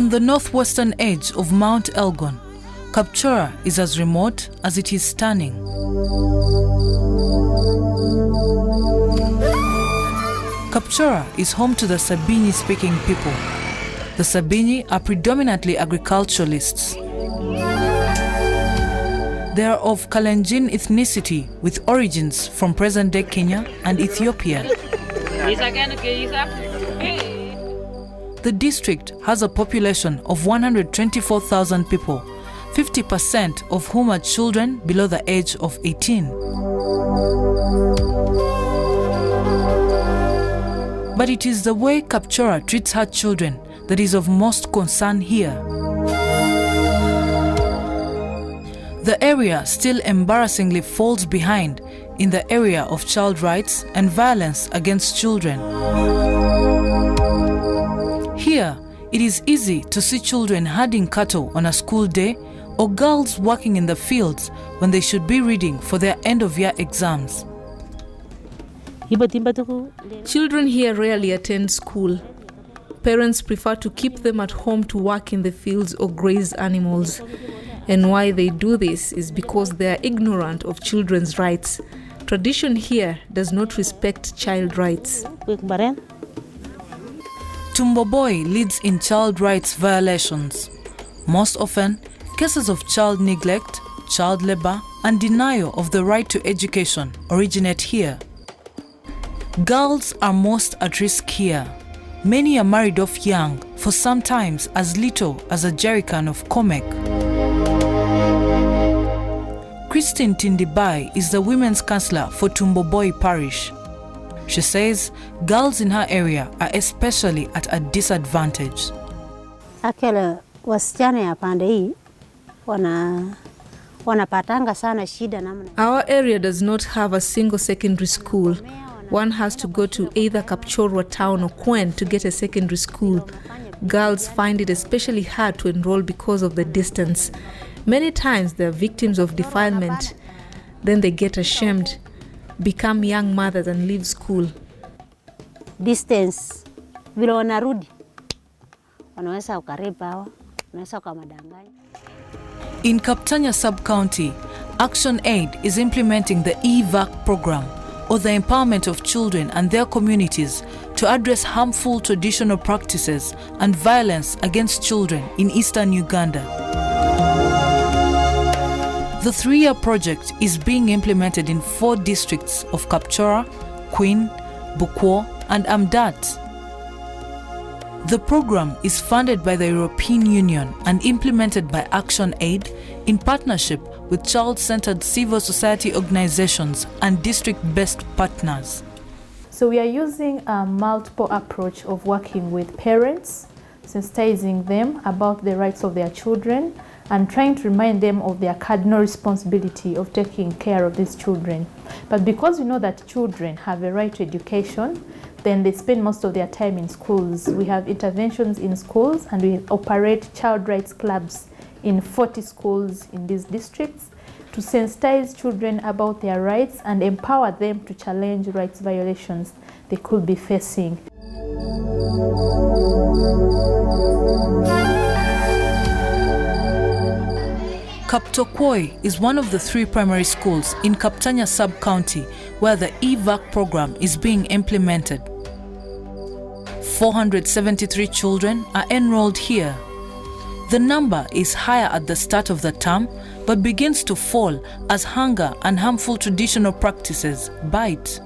On the northwestern edge of Mount Elgon, Kapchorwa is as remote as it is stunning. Kapchorwa is home to the Sabini-speaking people. The Sabini are predominantly agriculturalists. They are of Kalenjin ethnicity with origins from present-day Kenya and Ethiopia. The district has a population of 124,000 people, 50% of whom are children below the age of 18. But it is the way Kapchorwa treats her children that is of most concern here. The area still embarrassingly falls behind in the area of child rights and violence against children. Here, it is easy to see children herding cattle on a school day or girls working in the fields when they should be reading for their end-of-year exams. Children here rarely attend school. Parents prefer to keep them at home to work in the fields or graze animals. And why they do this is because they are ignorant of children's rights. Tradition here does not respect child rights. Tumboboi leads in child rights violations. Most often, cases of child neglect, child labor, and denial of the right to education originate here. Girls are most at risk here. Many are married off young, for sometimes as little as a jerrycan of Komek. Christine Tindibai is the women's councillor for Tumboboi Parish. She says girls in her area are especially at a disadvantage. Akele wasichana ya pande hii wanapatanga sana shida namna. Our area does not have a single secondary school. One has to go to either Kapchorwa town or Kwen to get a secondary school. Girls find it especially hard to enroll because of the distance. Many times they are victims of defilement. Then they get ashamed, become young mothers and leave school. Distance. Vile wanarudi. Wanaweza ukaripa, wanaweza ukamadanganya. In Kaptanya sub-county, Action Aid is implementing the EVAC program, or the empowerment of children and their communities to address harmful traditional practices and violence against children in eastern Uganda. The 3-year project is being implemented in 4 districts of Kapchorwa, Queen, Bukwo, and Amdat. The program is funded by the European Union and implemented by Action Aid in partnership with child-centered civil society organizations and district-based partners. So we are using a multiple approach of working with parents, sensitizing them about the rights of their children, and trying to remind them of their cardinal responsibility of taking care of these children. But because we know that children have a right to education, then they spend most of their time in schools. We have interventions in schools and we operate child rights clubs in 40 schools in these districts to sensitize children about their rights and empower them to challenge rights violations they could be facing. Kaptokoi is one of the 3 primary schools in Kaptanya sub-county where the EVAC program is being implemented. 473 children are enrolled here. The number is higher at the start of the term but begins to fall as hunger and harmful traditional practices bite.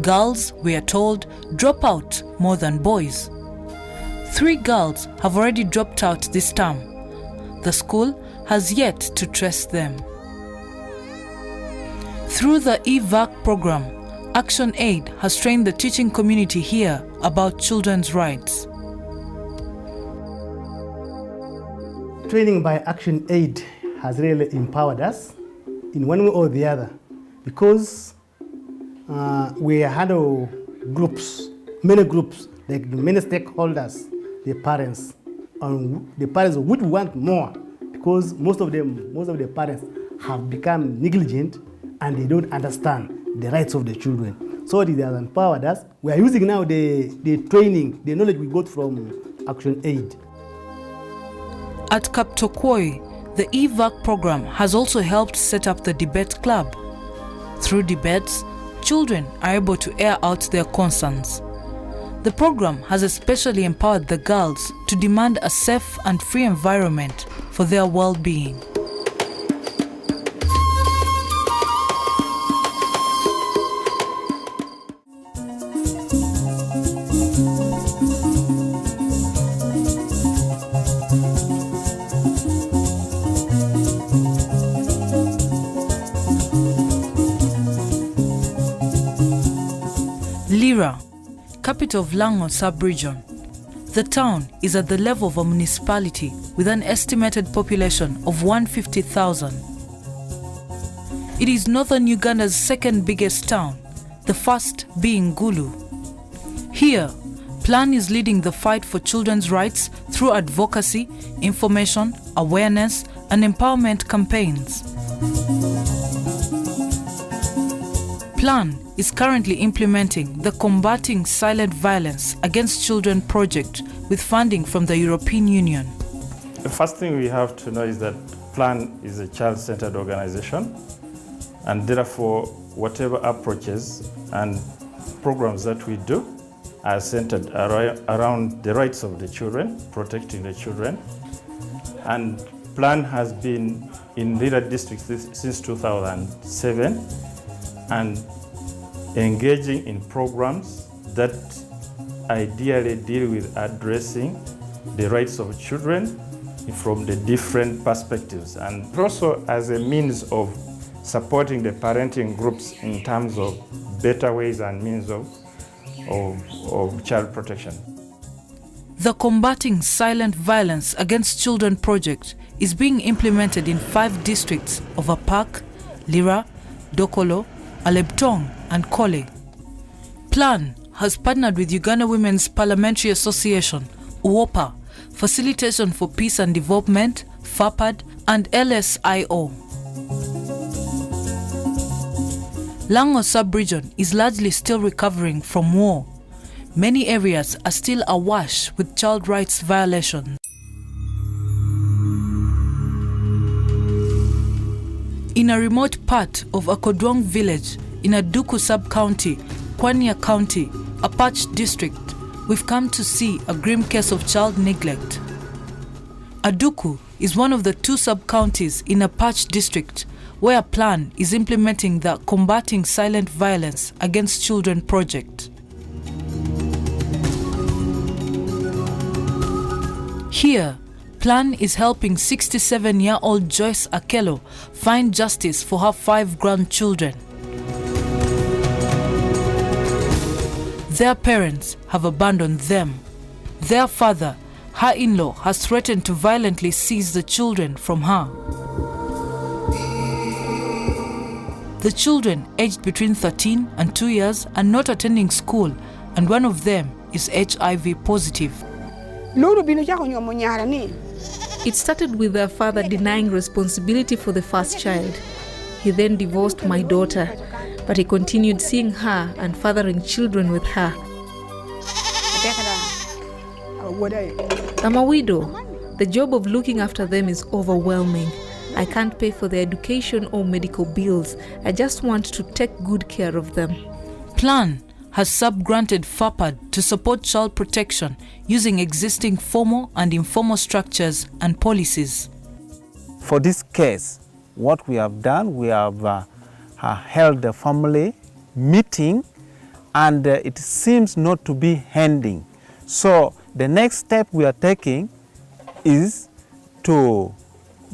Girls, we are told, drop out more than boys. 3 girls have already dropped out this term. The school has yet to trace them. Through the EVAC program, Action Aid has trained the teaching community here about children's rights. Training by Action Aid has really empowered us in one way or the other because we handle groups, many groups, like many stakeholders, the parents, and the parents would want more because most of the parents have become negligent and they don't understand the rights of the children. So they have empowered us. We are using now the training, the knowledge we got from Action Aid. At Caposoi, the EVAC program has also helped set up the debate club. Through debates, children are able to air out their concerns. The program has especially empowered the girls to demand a safe and free environment for their well-being. Lira, capital of Lango sub-region. The town is at the level of a municipality with an estimated population of 150,000. It is northern Uganda's second biggest town, the first being Gulu. Here, Plan is leading the fight for children's rights through advocacy, information, awareness, and empowerment campaigns. Plan is currently implementing the Combating Silent Violence Against Children project with funding from the European Union. The first thing we have to know is that Plan is a child-centered organization, and therefore whatever approaches and programs that we do are centered around the rights of the children, protecting the children. And Plan has been in Lira district since 2007 and engaging in programs that ideally deal with addressing the rights of children from the different perspectives, and also as a means of supporting the parenting groups in terms of better ways and means of child protection. The Combating Silent Violence Against Children project is being implemented in 5 districts of Apak, Lira, Dokolo, Alebtong and Kole. Plan has partnered with Uganda Women's Parliamentary Association, UOPA, Facilitation for Peace and Development, FAPAD, and LSIO. Lango sub-region is largely still recovering from war. Many areas are still awash with child rights violations. In a remote part of Akodwong village in a Dooku sub-county, Kwanya County, Apache district, we've come to see a grim case of child neglect. Aduku is one of the 2 sub-counties in Apache district where Plan is implementing the Combating Silent Violence Against Children project. Here, Plan is helping 67-year-old Joyce Akelo find justice for her 5 grandchildren. Their parents have abandoned them. Their father, her in-law, has threatened to violently seize the children from her. The children, aged between 13 and 2 years, are not attending school, and one of them is HIV positive. It started with their father denying responsibility for the first child. He then divorced my daughter, but he continued seeing her and fathering children with her. I'm a widow. The job of looking after them is overwhelming. I can't pay for their education or medical bills. I just want to take good care of them. Plan has sub-granted FAPAD to support child protection using existing formal and informal structures and policies. For this case, what we have done, we have held a family meeting, and it seems not to be ending. So the next step we are taking is to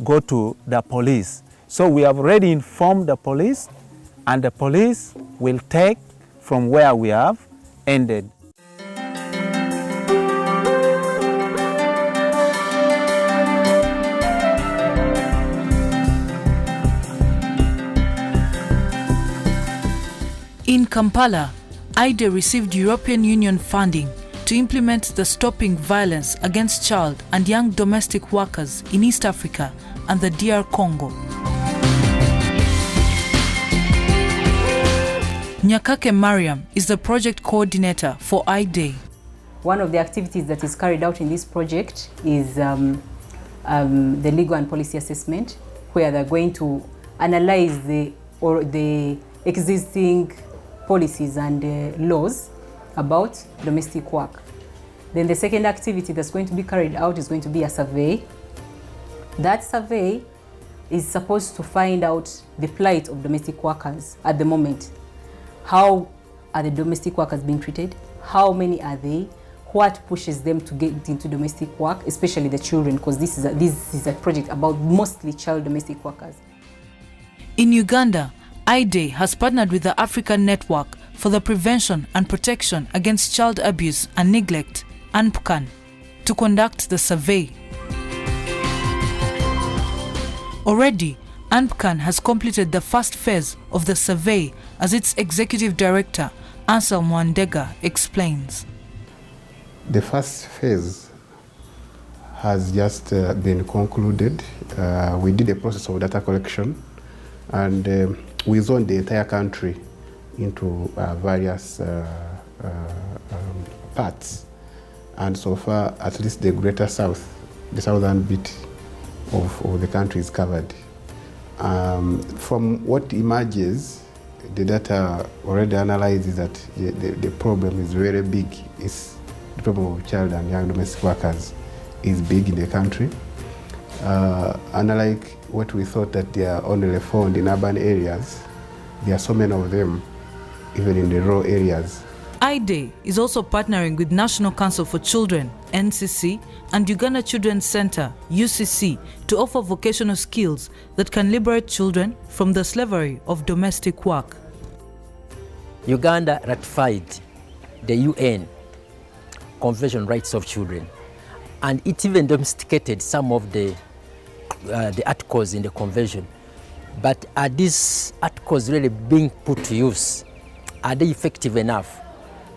go to the police. So we have already informed the police, and the police will take from where we have ended. In Kampala, IDAY received European Union funding to implement the Stopping Violence Against Child and Young Domestic Workers in East Africa and the DR Congo. Nyakake Mariam is the project coordinator for IDAY. One of the activities that is carried out in this project is the legal and policy assessment, where they're going to analyze the existing policies and laws about domestic work. Then the second activity that's going to be carried out is going to be a survey. That survey is supposed to find out the plight of domestic workers at the moment. How are the domestic workers being treated? How many are they? What pushes them to get into domestic work, especially the children, because this is a project about mostly child domestic workers. In Uganda, IDAY has partnered with the African Network for the Prevention and Protection Against Child Abuse and Neglect, UNPCAN, to conduct the survey. Already, UNPCAN has completed the first phase of the survey, as its Executive Director, Ansel Mwandega, explains. The first phase has just been concluded. We did a process of data collection, and we zoned the entire country into various parts. And so far, at least the greater south, the southern bit of the country is covered. From what emerges, the data already analyzes that the problem is very big. The problem of child and young domestic workers is big in the country. Unlike what we thought that they are only found in urban areas, there are so many of them, even in the rural areas. IDAY is also partnering with National Council for Children, NCC, and Uganda Children's Center, UCC, to offer vocational skills that can liberate children from the slavery of domestic work. Uganda ratified the UN Convention on Rights of Children, and it even domesticated some of the articles in the convention. But are these articles really being put to use? Are they effective enough?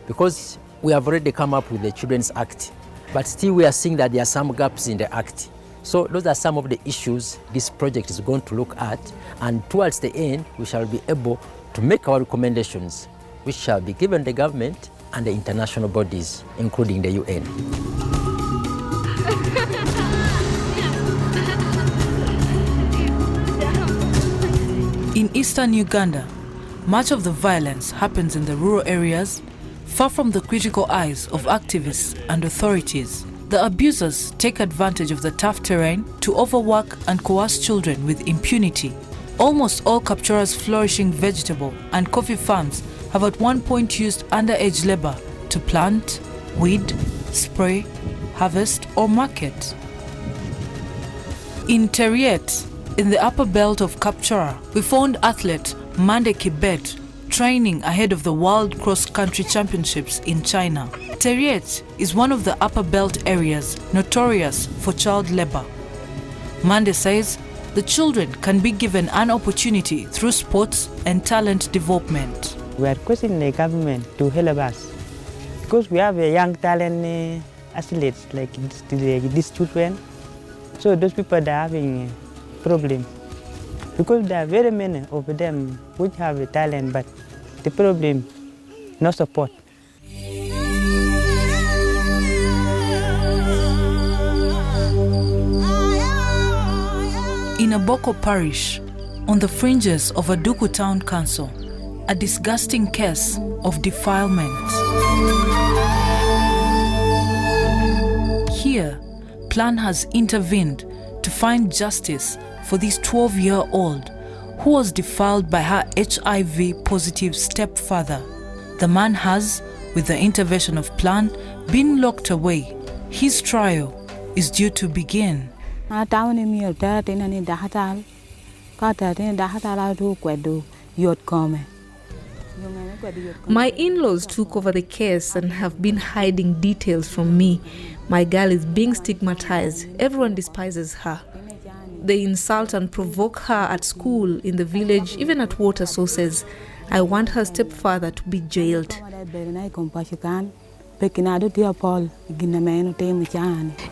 Because we have already come up with the Children's Act, but still we are seeing that there are some gaps in the Act. So those are some of the issues this project is going to look at, and towards the end we shall be able to make our recommendations, which shall be given the government and the international bodies, including the UN. In eastern Uganda, much of the violence happens in the rural areas, far from the critical eyes of activists and authorities. The abusers take advantage of the tough terrain to overwork and coerce children with impunity. Almost all Kapchora's flourishing vegetable and coffee farms have at one point used underage labor to plant, weed, spray, harvest or market. In Teriet, in the upper belt of Kapchora, we found athlete Mande Kibet training ahead of the World Cross-Country Championships in China. Teriet is one of the upper belt areas notorious for child labor. Mande says the children can be given an opportunity through sports and talent development. We are requesting the government to help us because we have a young talent athletes like these children. So those people that are having problems, because there are very many of them which have a talent, but the problem, no support. In Dooku Parish, on the fringes of a Dooku town council, a disgusting case of defilement. Here, Plan has intervened to find justice for this 12-year-old who was defiled by her HIV-positive stepfather. The man has, with the intervention of Plan, been locked away. His trial is due to begin. My in-laws took over the case and have been hiding details from me. My girl is being stigmatized. Everyone despises her. They insult and provoke her at school, in the village, even at water sources. I want her stepfather to be jailed.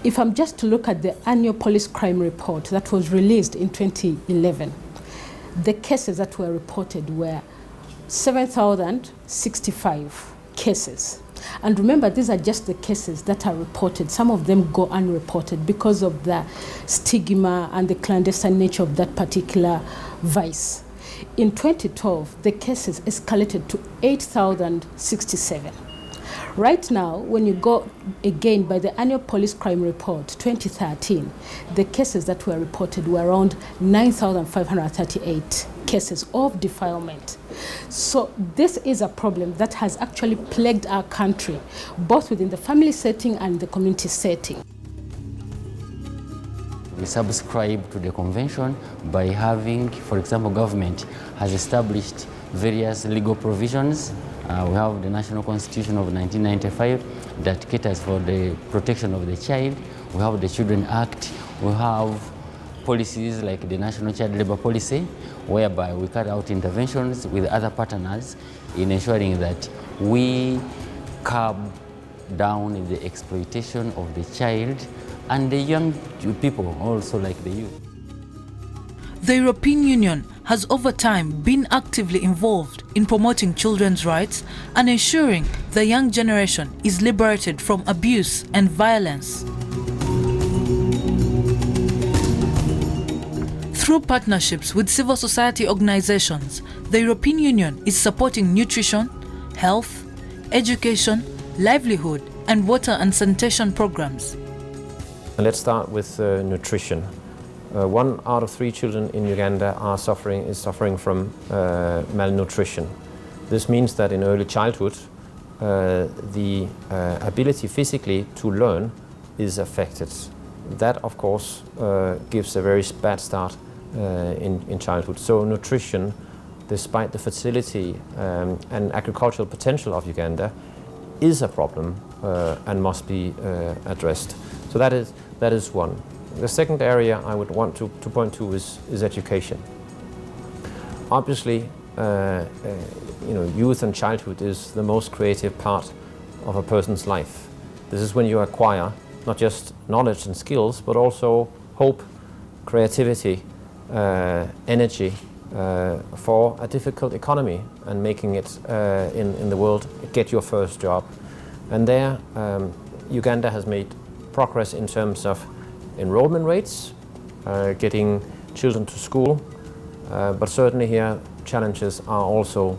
If I'm just to look at the annual police crime report that was released in 2011, the cases that were reported were 7,065 cases. And remember, these are just the cases that are reported. Some of them go unreported because of the stigma and the clandestine nature of that particular vice. In 2012, the cases escalated to 8,067. Right now, when you go again by the annual police crime report 2013, the cases that were reported were around 9,538 cases of defilement. So this is a problem that has actually plagued our country, both within the family setting and the community setting. We subscribe to the convention by having, for example, government has established various legal provisions. We have the National Constitution of 1995 that caters for the protection of the child. We have the Children Act. We have policies like the National Child Labour Policy, whereby we carry out interventions with other partners in ensuring that we curb down the exploitation of the child and the young people, also like the youth. The European Union has over time been actively involved in promoting children's rights and ensuring the young generation is liberated from abuse and violence. Through partnerships with civil society organizations, the European Union is supporting nutrition, health, education, livelihood, and water and sanitation programs. Let's start with nutrition. 1 out of 3 children in Uganda is suffering from malnutrition. This means that in early childhood, the ability physically to learn is affected. That, of course, gives a very bad start in childhood. So nutrition, despite the fertility and agricultural potential of Uganda, is a problem and must be addressed. So that is one. The second area I would want to point to is education. Obviously, youth and childhood is the most creative part of a person's life. This is when you acquire not just knowledge and skills, but also hope, creativity, energy for a difficult economy and making it in the world, get your first job. And there, Uganda has made progress in terms of enrollment rates, getting children to school, but certainly here challenges are also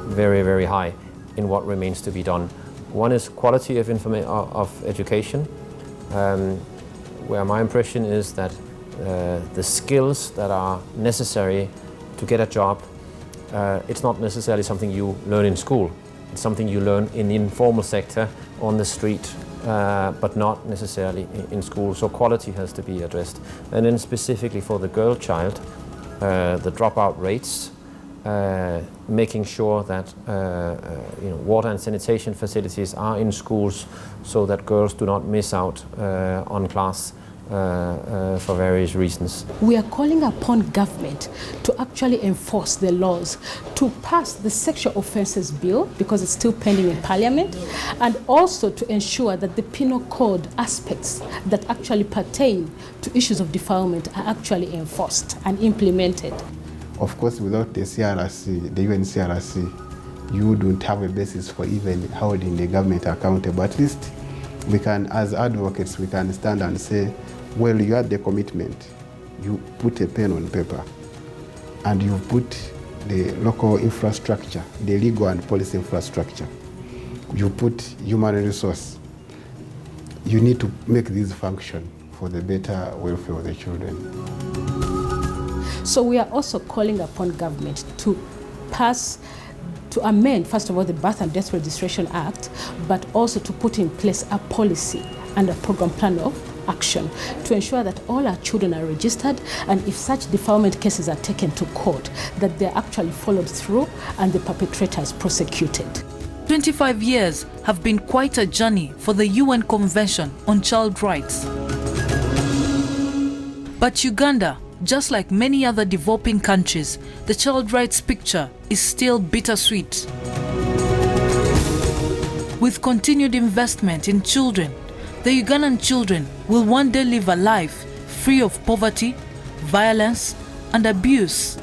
very, very high in what remains to be done. One is quality of education, where my impression is that the skills that are necessary to get a job, it's not necessarily something you learn in school. It's something you learn in the informal sector, on the street, but not necessarily in school. So quality has to be addressed. And then specifically for the girl child, the dropout rates, making sure that water and sanitation facilities are in schools so that girls do not miss out on class for various reasons. We are calling upon government to actually enforce the laws, to pass the sexual offences bill because it's still pending in Parliament, and also to ensure that the penal code aspects that actually pertain to issues of defilement are actually enforced and implemented. Of course, without the CRRC, the UN CRRC, you don't have a basis for even holding the government accountable. At least we can, as advocates, we can stand and say, well, you had the commitment, you put a pen on paper, and you put the local infrastructure, the legal and policy infrastructure. You put human resource. You need to make this function for the better welfare of the children. So we are also calling upon government to amend, first of all, the Birth and Death Registration Act, but also to put in place a policy and a program plan of action to ensure that all our children are registered, and if such defilement cases are taken to court, that they're actually followed through and the perpetrators prosecuted. 25 years have been quite a journey for the UN Convention on Child Rights. But Uganda, just like many other developing countries, the child rights picture is still bittersweet. With continued investment in children, the Ugandan children will one day live a life free of poverty, violence, and abuse.